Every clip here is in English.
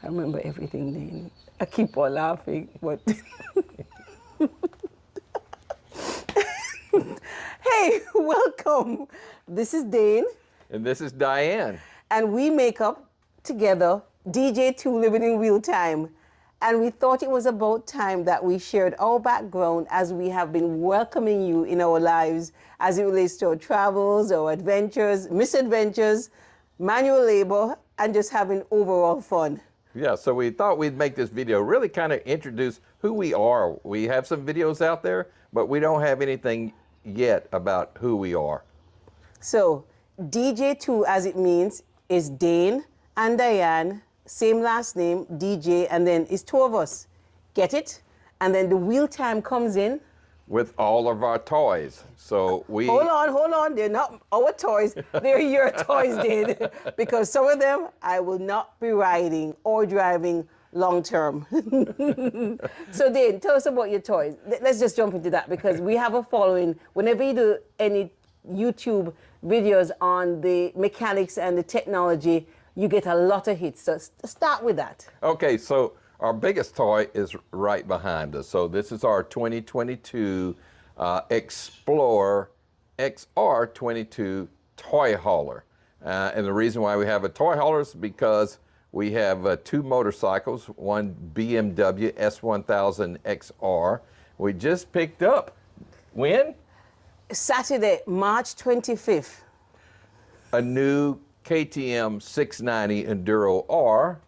I remember everything then. I keep on laughing, but hey, welcome. This is Dane. And this is Diane. And we make up together DJ2 Living in Real Time. And we thought it was about time that we shared our background as we have been welcoming you in our lives as it relates to our travels, our adventures, misadventures, manual labor, and just having overall fun. Yeah, so we thought we'd make this video really kind of introduce who we are. We have some videos out there, but we don't have anything yet about who we are. So DJ2, as it means, is Dane and Diane, same last name, DJ, and then it's two of us. Get it? And then the wheel time comes in. With all of our toys. So we... Hold on. They're not our toys. They're your toys, Dane. Because some of them I will not be riding or driving long term. So Dane, tell us about your toys. Let's just jump into that because we have a following. Whenever you do any YouTube videos on the mechanics and the technology, you get a lot of hits. So start with that. Okay, so our biggest toy is right behind us. So this is our 2022 Explorer XR22 toy hauler. And the reason why we have a toy hauler is because we have two motorcycles, one BMW S1000 XR. We just picked up, when? Saturday, March 25th. A new KTM 690 Enduro R.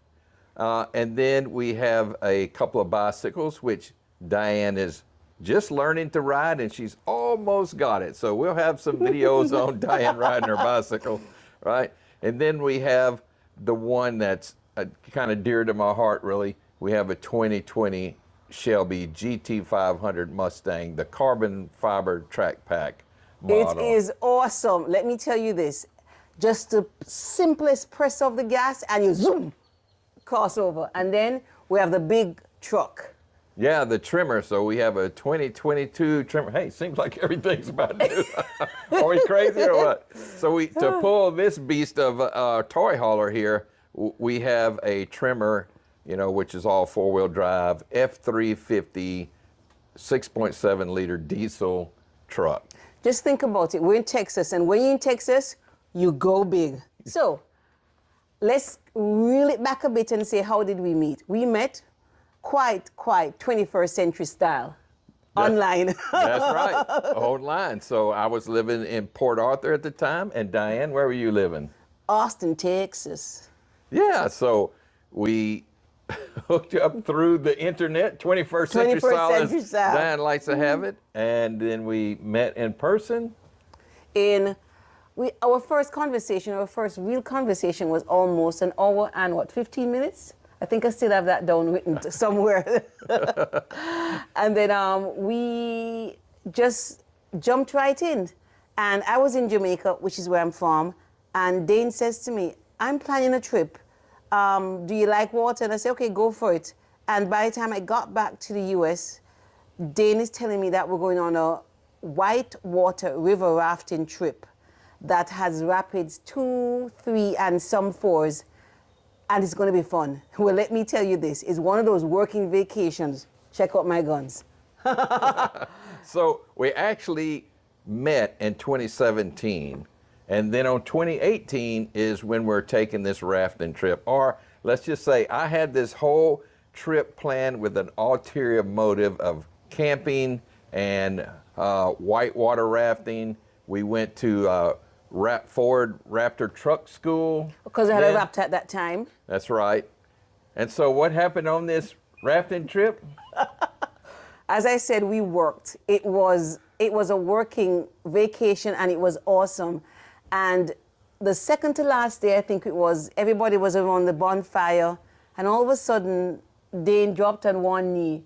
And then we have a couple of bicycles, which Diane is just learning to ride, and she's almost got it. So we'll have some videos on Diane riding her bicycle, right? And then we have the one that's kind of dear to my heart, really. We have a 2020 Shelby GT500 Mustang, the carbon fiber track pack model. It is awesome. Let me tell you this. Just the simplest press of the gas and you zoom, crossover. And then we have the big truck. Yeah, the trimmer. So we have a 2022 trimmer. Hey, seems like everything's about to. Are we crazy or what? So to pull this beast of a toy hauler here, we have a trimmer, which is all four-wheel drive, F350, 6.7 liter diesel truck. Just think about it. We're in Texas, and when you're in Texas, you go big. So let's reel it back a bit and say, how did we meet? We met quite 21st century style, online. That's right, online. So I was living in Port Arthur at the time, and Diane, where were you living? Austin, Texas. Yeah, so we hooked up through the internet, 21st century style, as Diane likes to have it, and then we met in person. Our first real conversation was almost an hour and 15 minutes? I think I still have that down written somewhere. And then we just jumped right in. And I was in Jamaica, which is where I'm from, and Dane says to me, I'm planning a trip. Do you like water? And I said, okay, go for it. And by the time I got back to the US, Dane is telling me that we're going on a whitewater river rafting trip that has rapids 2, 3, and some 4s, and it's going to be fun. Well, let me tell you this, it's one of those working vacations. Check out my guns. So we actually met in 2017, and then on 2018 is when we're taking this rafting trip. Or let's just say I had this whole trip planned with an ulterior motive of camping and whitewater rafting. We went to Ford Raptor Truck School. Because I had a Raptor at that time. That's right. And so what happened on this rafting trip? As I said, we worked. It was a working vacation, and it was awesome. And the second to last day, I think it was, everybody was around the bonfire, and all of a sudden, Dane dropped on one knee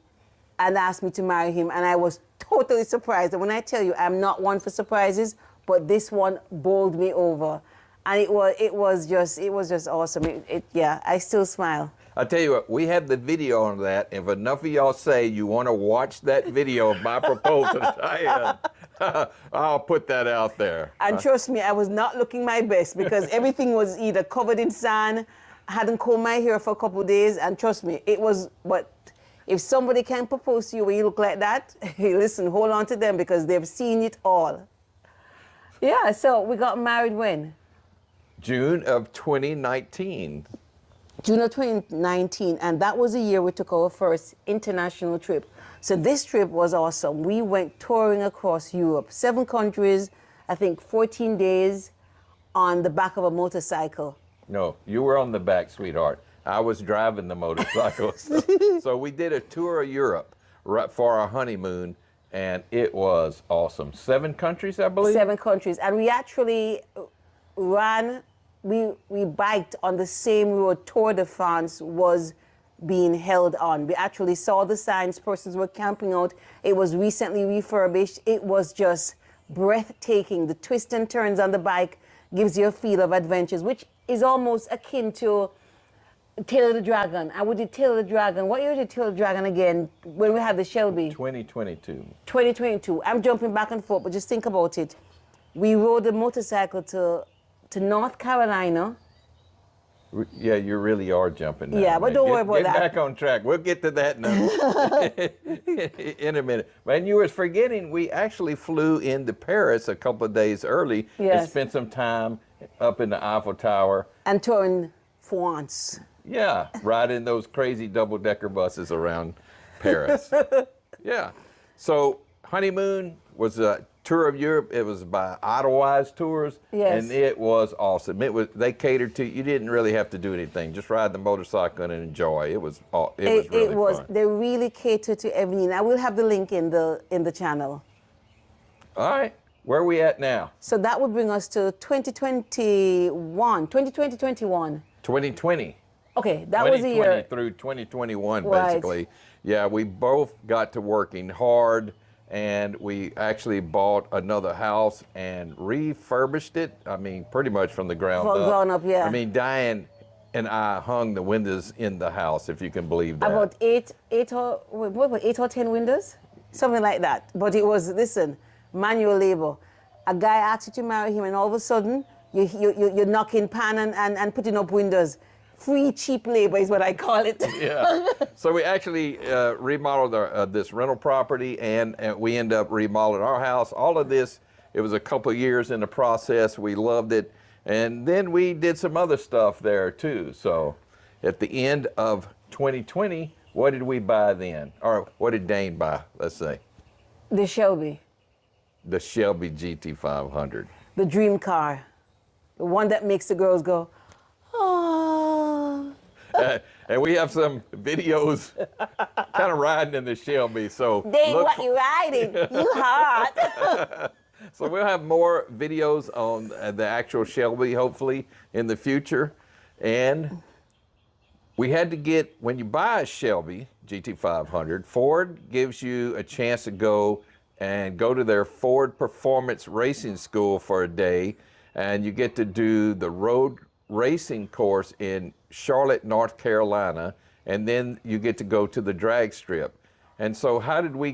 and asked me to marry him, and I was totally surprised. And when I tell you, I'm not one for surprises, but this one bowled me over, and it was just awesome. Yeah, I still smile. I tell you what, we have the video on that. If enough of y'all say you want to watch that video of my proposal to Diane, I'll put that out there. And trust me, I was not looking my best because everything was either covered in sand hadn't combed my hair for a couple of days, and trust me, it was, but if somebody can propose to you when you look like that, listen, hold on to them because they've seen it all. Yeah, so we got married when? June of 2019. June of 2019, and that was the year we took our first international trip. So this trip was awesome. We went touring across Europe, 7 countries, I think 14 days on the back of a motorcycle. No, you were on the back, sweetheart. I was driving the motorcycle. So we did a tour of Europe right for our honeymoon, and it was awesome. 7 countries, I believe? 7 countries, and we actually ran. We biked on the same road Tour de France was being held on. We actually saw the signs, persons were camping out. It was recently refurbished. It was just breathtaking. The twists and turns on the bike gives you a feel of adventures, which is almost akin to Tail of the Dragon. I would do Tail of the Dragon. What year did Tail of the Dragon again when we had the Shelby? 2022. 2022. I'm jumping back and forth, but just think about it. We rode the motorcycle to North Carolina. Yeah, you really are jumping now. Yeah, but don't worry about that. Get back on track. We'll get to that in a minute. And you were forgetting, we actually flew into Paris a couple of days early and spent some time up in the Eiffel Tower. And touring France. Yeah, riding those crazy double-decker buses around Paris. Yeah. So honeymoon was a tour of Europe. It was by Idlewise Tours, and it was awesome. They catered to you. Didn't really have to do anything. Just ride the motorcycle and enjoy. It was really fun. They really catered to everything. I will have the link in the channel. All right, where are we at now? So that would bring us to 2021. 2020. 2020. Okay, that was a year through 2021, right. basically. Yeah, we both got to working hard. And we actually bought another house and refurbished it. I mean, pretty much from the ground up. Ground up, yeah. I mean, Diane and I hung the windows in the house, if you can believe that. About eight or 10 windows, something like that. But it was, listen, manual labor. A guy asked you to marry him, and all of a sudden, you're knocking pan and putting up windows. Free, cheap labor is what I call it. Yeah. So we actually remodeled this rental property, and we ended up remodeling our house. All of this, it was a couple of years in the process. We loved it. And then we did some other stuff there too. So at the end of 2020, what did we buy then? Or what did Dane buy, let's say? The Shelby. The Shelby GT500. The dream car. The one that makes the girls go, oh. And we have some videos kind of riding in the Shelby. So Dang, what you riding? You hot. So we'll have more videos on the actual Shelby, hopefully, in the future. And we had to get, when you buy a Shelby GT500, Ford gives you a chance to go to their Ford Performance Racing School for a day. And you get to do the road racing course in Charlotte, North Carolina, and then you get to go to the drag strip. And so how did we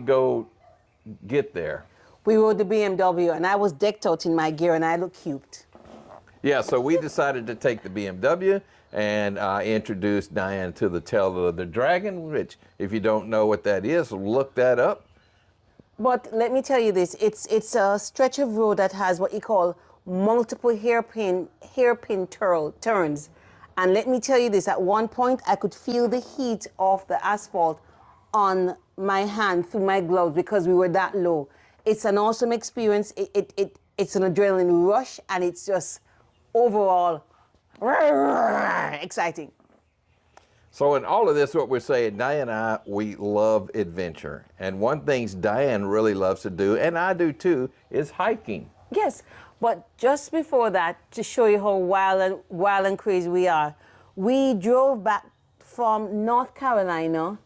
get there? We rode the BMW, and I was decked out in my gear, and I looked cute. Yeah, so we decided to take the BMW, and I introduced Diane to the Tail of the Dragon, which, if you don't know what that is, look that up. But let me tell you this, it's a stretch of road that has what you call multiple hairpin turns. And let me tell you this, at one point I could feel the heat of the asphalt on my hand through my gloves because we were that low. It's an awesome experience. It's an adrenaline rush, and it's just overall exciting. So in all of this, what we're saying, Diane and I, we love adventure. And one thing Diane really loves to do, and I do too, is hiking. Yes. But just before that, to show you how wild and crazy we are, we drove back from North Carolina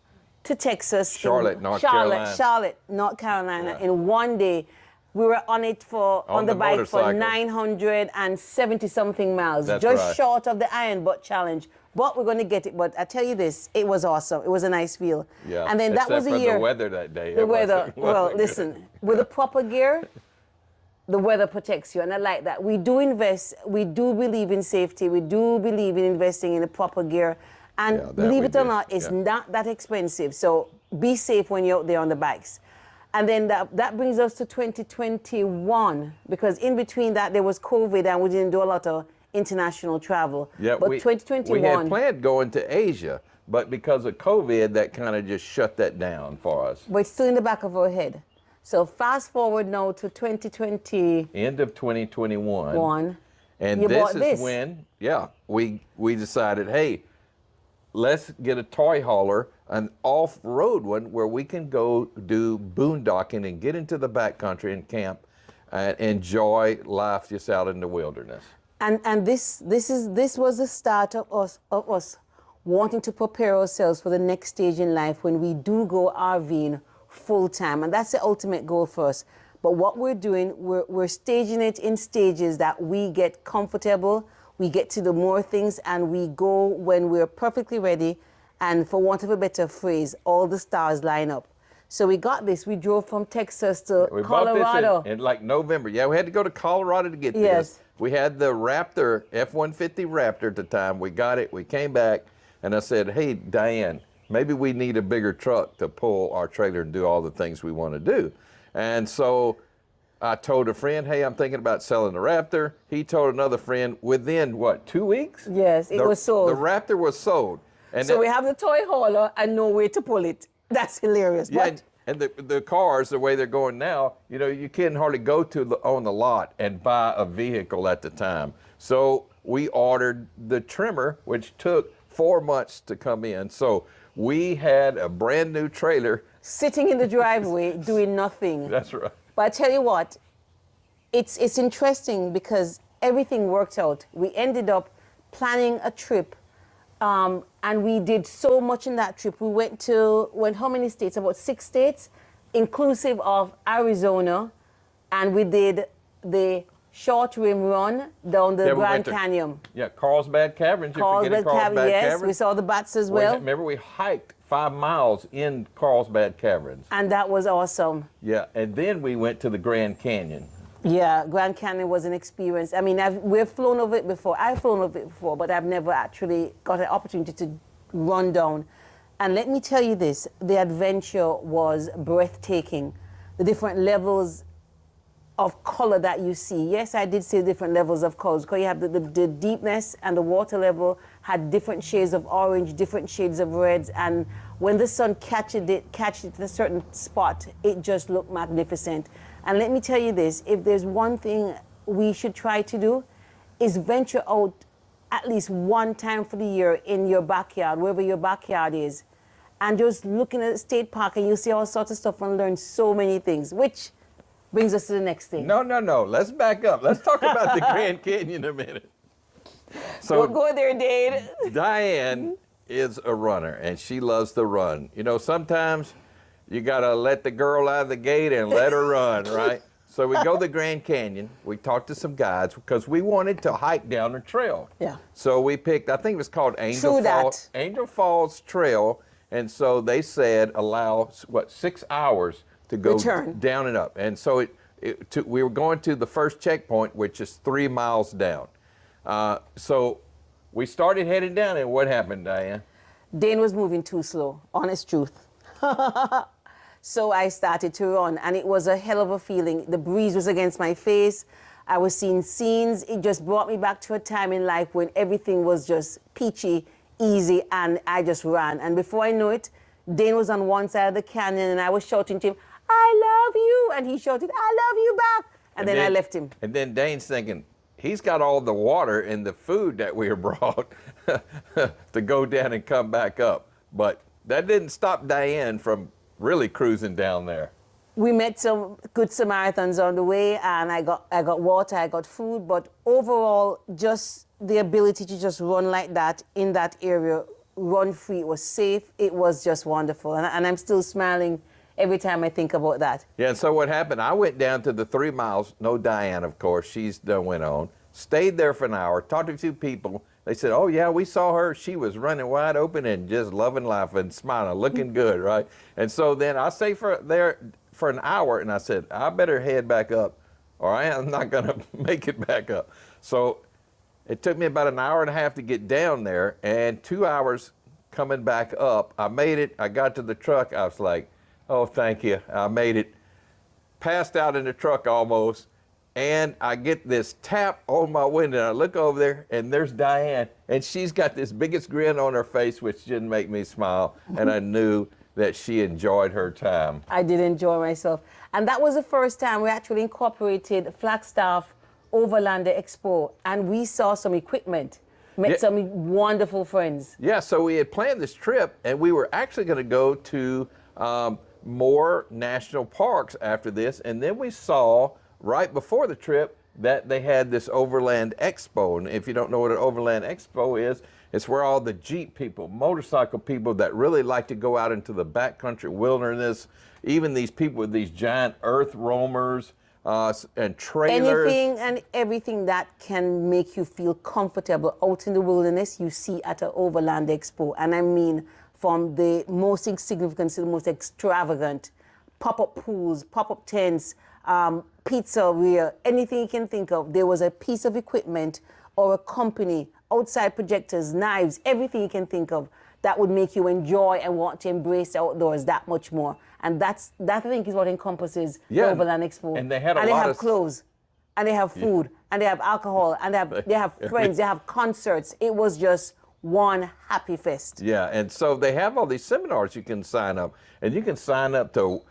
to Texas. Charlotte, North Carolina. In one day. We were on it on the bike for 970 something miles. That's just right. Short of the Iron Butt Challenge. But we're going to get it. But I tell you this, it was awesome. It was a nice feel. Yeah. And then that was Except a for year. the weather that day. The weather. Well, listen, with the proper gear, the weather protects you, and I like that. We do invest, we do believe in safety, we do believe in investing in the proper gear, and Yeah, that believe we it or do. not, it's Yeah. not that expensive. So be safe when you're out there on the bikes. And then that brings us to 2021, because in between that there was COVID and we didn't do a lot of international travel. Yeah, but we 2021, had planned going to Asia, but because of COVID, that kind of just shut that down for us. but it's still in the back of our head. So fast forward now to 2021. End of 2021. And You this bought is this. when, yeah, we decided, hey, let's get a toy hauler, an off-road one where we can go do boondocking and get into the backcountry and camp and enjoy life just out in the wilderness. And this was the start of us wanting to prepare ourselves for the next stage in life when we do go RVing full time, and that's the ultimate goal for us. But what we're doing, we're staging it in stages that we get comfortable, we get to do more things, and we go when we're perfectly ready. And for want of a better phrase, all the stars line up. So we got this. We drove from Texas to We Colorado. bought this in like November. Yeah, we had to go to Colorado to get Yes. this. We had the Raptor, F-150 Raptor at the time. We got it, we came back, and I said, hey, Diane, maybe we need a bigger truck to pull our trailer and do all the things we want to do. And so I told a friend, hey, I'm thinking about selling the Raptor. He told another friend within, what, 2 weeks? Yes, it was sold. The Raptor was sold. And So we have the toy hauler and no way to pull it. That's hilarious. yeah, But and the cars, the way they're going now, you know, you couldn't hardly go on the lot and buy a vehicle at the time. So we ordered the trimmer, which took 4 months to come in. So we had a brand new trailer. sitting in the driveway doing nothing. That's right. But I tell you what, it's interesting because everything worked out. We ended up planning a trip, and we did so much in that trip. We went how many states? About 6 states, inclusive of Arizona, and we did the short rim run down the Yeah, we Grand went to- Canyon. Yeah, Carlsbad Caverns. You're forgetting Carlsbad, yes, Caverns. we saw the bats as well, Remember, we hiked 5 miles in Carlsbad Caverns. and that was awesome. Yeah, and then we went to the Grand Canyon. Yeah, Grand Canyon was an experience. I mean, we've flown over it before. I've flown over it before, but I've never actually got an opportunity to run down. And let me tell you this, the adventure was breathtaking. The different levels of color that you see. Yes, I did see different levels of colors, because you have the deepness, and the water level had different shades of orange, different shades of reds, and when the sun catches it in a certain spot, it just looked magnificent. And let me tell you this, if there's one thing we should try to do, is venture out at least one time for the year in your backyard, wherever your backyard is, and just looking at the state park, and you see all sorts of stuff and learn so many things, which brings us to the next thing. No. Let's back up. Let's talk about the Grand Canyon a minute. So Don't go there, Dade. Diane is a runner, and she loves to run. You know, sometimes you got to let the girl out of the gate and let her run, right? So we go to the Grand Canyon. We talked to some guides because we wanted to hike down the trail. Yeah. So we picked, I think it was called Angel Falls Trail. And so they said allow, 6 hours to go Return. down and up. And so we were going to the first checkpoint, which is 3 miles down. So we started heading down, and what happened, Diane? Dane was moving too slow, honest truth. So I started to run, and it was a hell of a feeling. The breeze was against my face. I was seeing scenes. It just brought me back to a time in life when everything was just peachy, easy, and I just ran. And before I knew it, Dane was on one side of the canyon, and I was shouting to him, I love you. And he shouted, I love you back. And then I left him. And then Dane's thinking, he's got all the water and the food that we brought to go down and come back up. But that didn't stop Diane from really cruising down there. We met some good Samaritans on the way, and I got water, I got food, but overall, just the ability to just run like that in that area, run free, it was safe, it was just wonderful. And I'm still smiling every time I think about that. Yeah, and so what happened, I went down to the 3 miles, no Diane, of course, she's done went on, stayed there for an hour, talked to a few people. They said, oh yeah, we saw her. She was running wide open and just loving life and smiling, looking good, right? And so then I stayed there for an hour, and I said, I better head back up or I am not going to make it back up. So it took me about an hour and a half to get down there, and 2 hours coming back up. I made it. I got to the truck. I was like, oh, thank you. I made it. Passed out in the truck almost. And I get this tap on my window. And I look over there, and there's Diahann. And she's got this biggest grin on her face, which didn't make me smile. And I knew that she enjoyed her time. I did enjoy myself. And that was the first time we actually incorporated Flagstaff Overland Expo. And we saw some equipment. Met some wonderful friends. Yeah, so we had planned this trip, and we were actually going to go to more national parks after this. And then we saw right before the trip that they had this Overland Expo. And if you don't know what an Overland Expo is, it's where all the Jeep people, motorcycle people that really like to go out into the backcountry wilderness, even these people with these giant earth roamers and trailers. Anything and everything that can make you feel comfortable out in the wilderness, you see at an Overland Expo. And I mean, from the most insignificant to the most extravagant, pop-up pools, pop-up tents, pizzeria, anything you can think of. There was a piece of equipment or a company, outside projectors, knives, everything you can think of that would make you enjoy and want to embrace the outdoors that much more. And that I think is what encompasses the Overland Expo. And they had they have clothes, and they have food, and they have alcohol, and they have friends, they have concerts. It was just one happy fest. Yeah, and so they have all these seminars you can sign up, and you can sign up to,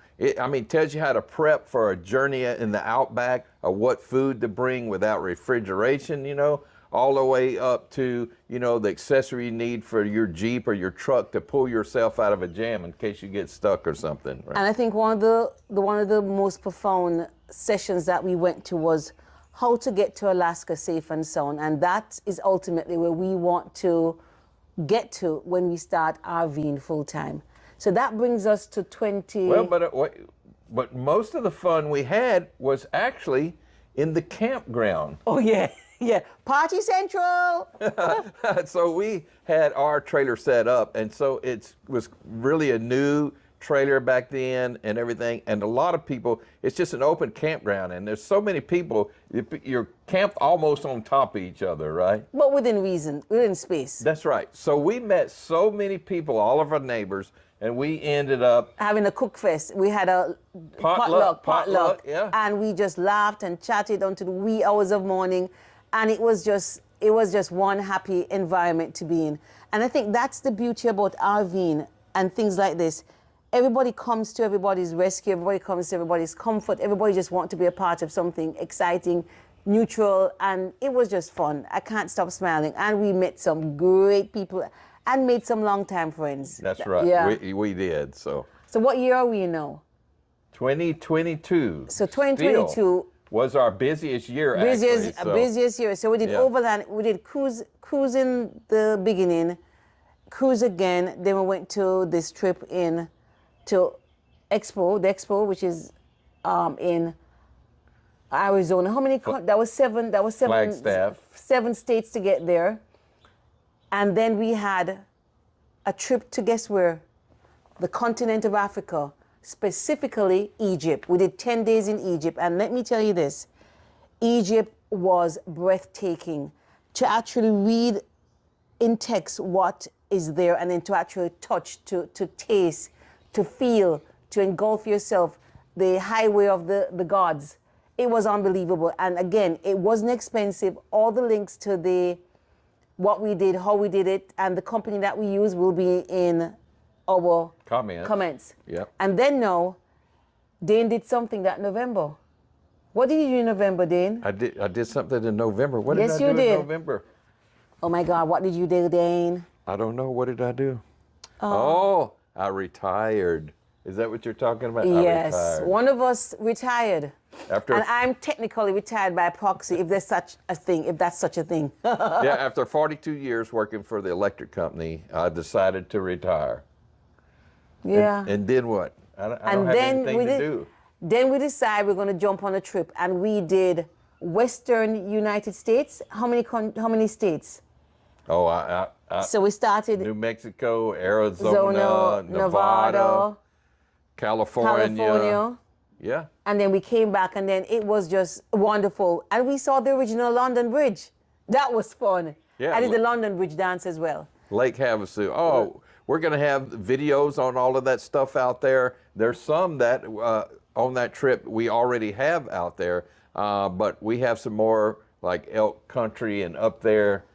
tells you how to prep for a journey in the outback, or what food to bring without refrigeration, all the way up to, the accessory you need for your Jeep or your truck to pull yourself out of a jam in case you get stuck or something. Right? And I think one of the most profound sessions that we went to was how to get to Alaska safe and sound. And that is ultimately where we want to get to when we start RVing full time. So that brings us to 20. Well, but most of the fun we had was actually in the campground. Oh, yeah. Yeah, Party Central. So we had our trailer set up, and so it was really a new trailer back then and everything. And a lot of people, it's just an open campground, and there's so many people, you're camped almost on top of each other, right? But within reason, within space. That's right. So we met so many people, all of our neighbors, and we ended up having a cook fest. We had a potluck, yeah. And we just laughed and chatted until the wee hours of morning. And it was just one happy environment to be in. And I think that's the beauty about RVing and things like this. Everybody comes to everybody's rescue, everybody comes to everybody's comfort, everybody just wants to be a part of something exciting, neutral, and it was just fun. I can't stop smiling. And we met some great people and made some long-time friends. That's right, yeah. we did, so. So what year are we in now? 2022. So 2022. Still was our busiest year, busiest year. So we did Overland, we did cruise in the beginning, cruise again, then we went to this trip to the Expo, which is in Arizona. How many, that was seven Flagstaff. 7 states to get there. And then we had a trip to guess where? The continent of Africa. Specifically Egypt. We did 10 days in Egypt, and let me tell you this, Egypt was breathtaking. To actually read in text what is there, and then to actually touch, to taste, to feel, to engulf yourself, the highway of the gods. It was unbelievable. And again, it wasn't expensive. All the links to what we did, how we did it, and the company that we use will be in our comments. Yep. And then now, Dane did something that November. What did you do in November, Dane? I did something in November. What did I do in November? Oh my God, what did you do, Dane? I don't know. What did I do? Oh, I retired. Is that what you're talking about? Yes, one of us retired. And I'm technically retired by proxy, if there's such a thing, if that's such a thing. Yeah, after 42 years working for the electric company, I decided to retire. Yeah. And then what? I don't have anything to do. Then we decided we're going to jump on a trip, and we did Western United States. How many states? Oh, so we started New Mexico, Arizona, Nevada, California, Yeah. And then we came back, and then it was just wonderful. And we saw the original London Bridge. That was fun. Yeah, I did the London Bridge dance as well. Lake Havasu. Oh, we're going to have videos on all of that stuff out there. There's some that on that trip we already have out there, but we have some more like Elk Country and up there.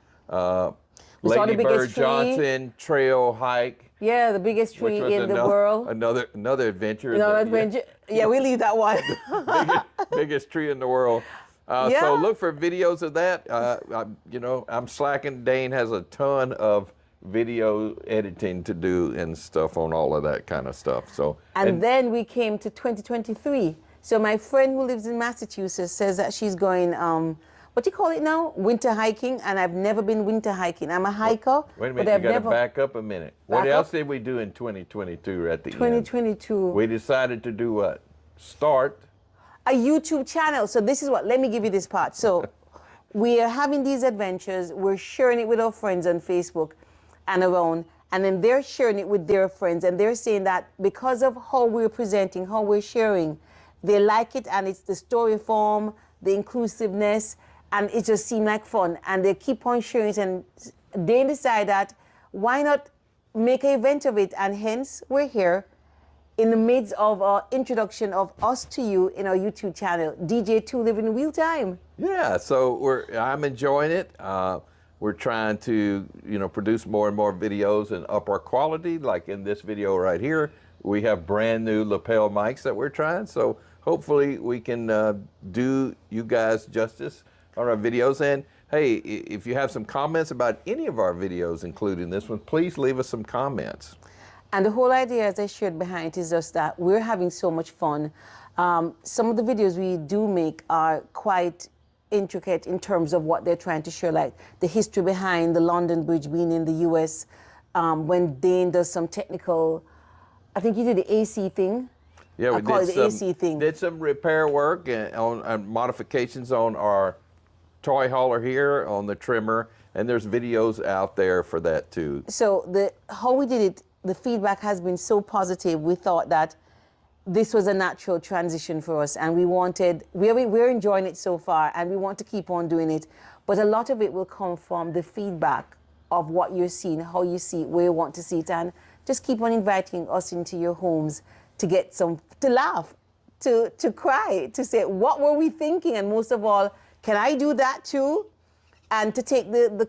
Lady Bird Johnson Trail hike. Yeah, the biggest tree in the world. Another adventure. Another adventure. Yeah, we leave that one. biggest tree in the world. Yeah. So look for videos of that. I'm slacking. Dane has a ton of video editing to do and stuff on all of that kind of stuff. So and then we came to 2023. So my friend who lives in Massachusetts says that she's going, what do you call it now? Winter hiking, and I've never been winter hiking. I'm a hiker. Wait a minute, you got to back up a minute. What else did we do in 2022 at the end? 2022. We decided to do what? Start a YouTube channel. So this is what, let me give you this part. So we are having these adventures. We're sharing it with our friends on Facebook and around. And then they're sharing it with their friends. And they're saying that because of how we're presenting, how we're sharing, they like it. And it's the story form, the inclusiveness, and it just seemed like fun. And they keep on sharing it. And they decide that why not make an event of it? And hence we're here in the midst of our introduction of us to you in our YouTube channel, DJ2 Living in Real Time. Yeah, so I'm enjoying it. We're trying to, produce more and more videos and up our quality. Like in this video right here, we have brand new lapel mics that we're trying. So hopefully we can do you guys justice on our videos. And hey, if you have some comments about any of our videos, including this one, please leave us some comments. And the whole idea, as I shared behind it, is just that we're having so much fun. Some of the videos we do make are quite intricate in terms of what they're trying to share, like the history behind the London Bridge being in the US. When Dane does some technical, I think you did the AC thing. Yeah, we did did some repair work and on modifications on our toy hauler here, on the trimmer, and there's videos out there for that too. So how we did it, the feedback has been so positive. We thought that this was a natural transition for us, and we're enjoying it so far, and we want to keep on doing it. But a lot of it will come from the feedback of what you're seeing, how you see it, where you want to see it, and just keep on inviting us into your homes to to laugh, to cry, to say, what were we thinking? And most of all, can I do that too? And to take the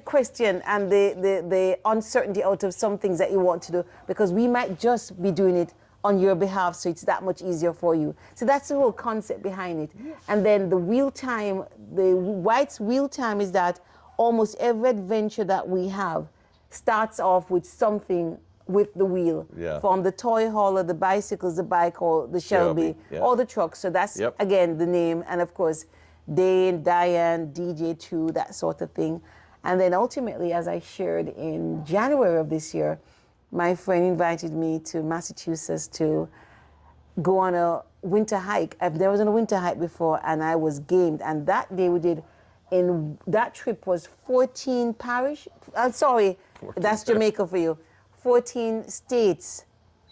question and the uncertainty out of some things that you want to do, because we might just be doing it on your behalf, so it's that much easier for you. So that's the whole concept behind it. Yes. And then the White's wheel time is that almost every adventure that we have starts off with something with the wheel. Yeah. From the toy hauler, the bicycles, the bike, or the Shelby, yeah, or the trucks. So that's, again, the name. And of course, Dane, Diahann, DJ2, that sort of thing. And then ultimately, as I shared in January of this year, my friend invited me to Massachusetts to go on a winter hike. I've never done a winter hike before, and I was gamed. And that day we did, that trip was 14 parish. I'm sorry, 14. That's Jamaica for you. 14 states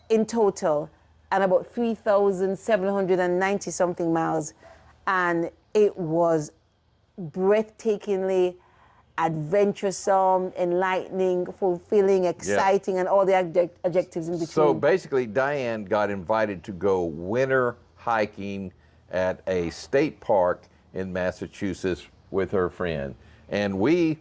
in total, and about 3,790 something miles. And it was breathtakingly adventuresome, enlightening, fulfilling, exciting, and all the adjectives in between. So basically, Diahann got invited to go winter hiking at a state park in Massachusetts with her friend. And we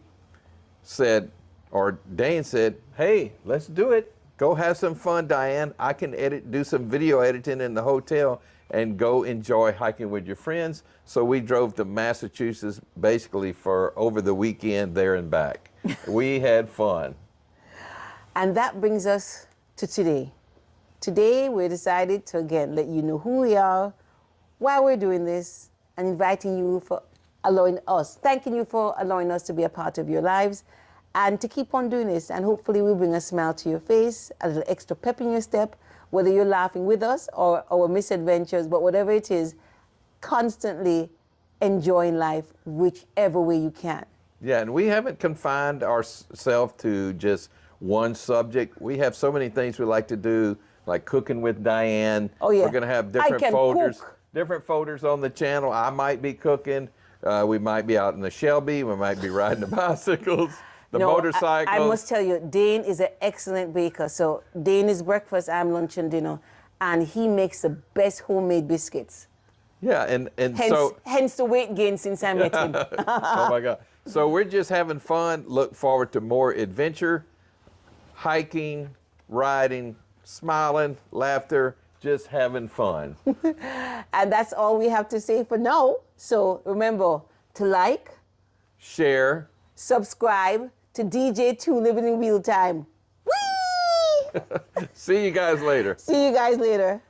said, or Dane said, hey, let's do it. Go have some fun, Diahann. I can do some video editing in the hotel and go enjoy hiking with your friends. So we drove to Massachusetts basically for over the weekend there and back. We had fun. And that brings us to today. Today we decided to again let you know who we are, why we're doing this, and inviting you thanking you for allowing us to be a part of your lives, and to keep on doing this. And hopefully we'll bring a smile to your face, a little extra pep in your step, whether you're laughing with us or our misadventures, but whatever it is, constantly enjoying life whichever way you can. Yeah, and we haven't confined ourselves to just one subject. We have so many things we like to do like Cooking with Diahann. Oh, yeah. We're going to have I different can folders. cook. Different folders on the channel. I might be cooking. We might be out in the Shelby. We might be riding the bicycles, the motorcycles. I must tell you, Dane is an excellent baker. So Dane is breakfast, I'm lunch and dinner. And he makes the best homemade biscuits. Yeah, and Hence the weight gain since I met him. Oh my God. So we're just having fun. Look forward to more adventure, hiking, riding, smiling, laughter, just having fun. And that's all we have to say for now. So remember to like, Share. subscribe to DJ2 Living in Real Time. Whee! See you guys later. See you guys later.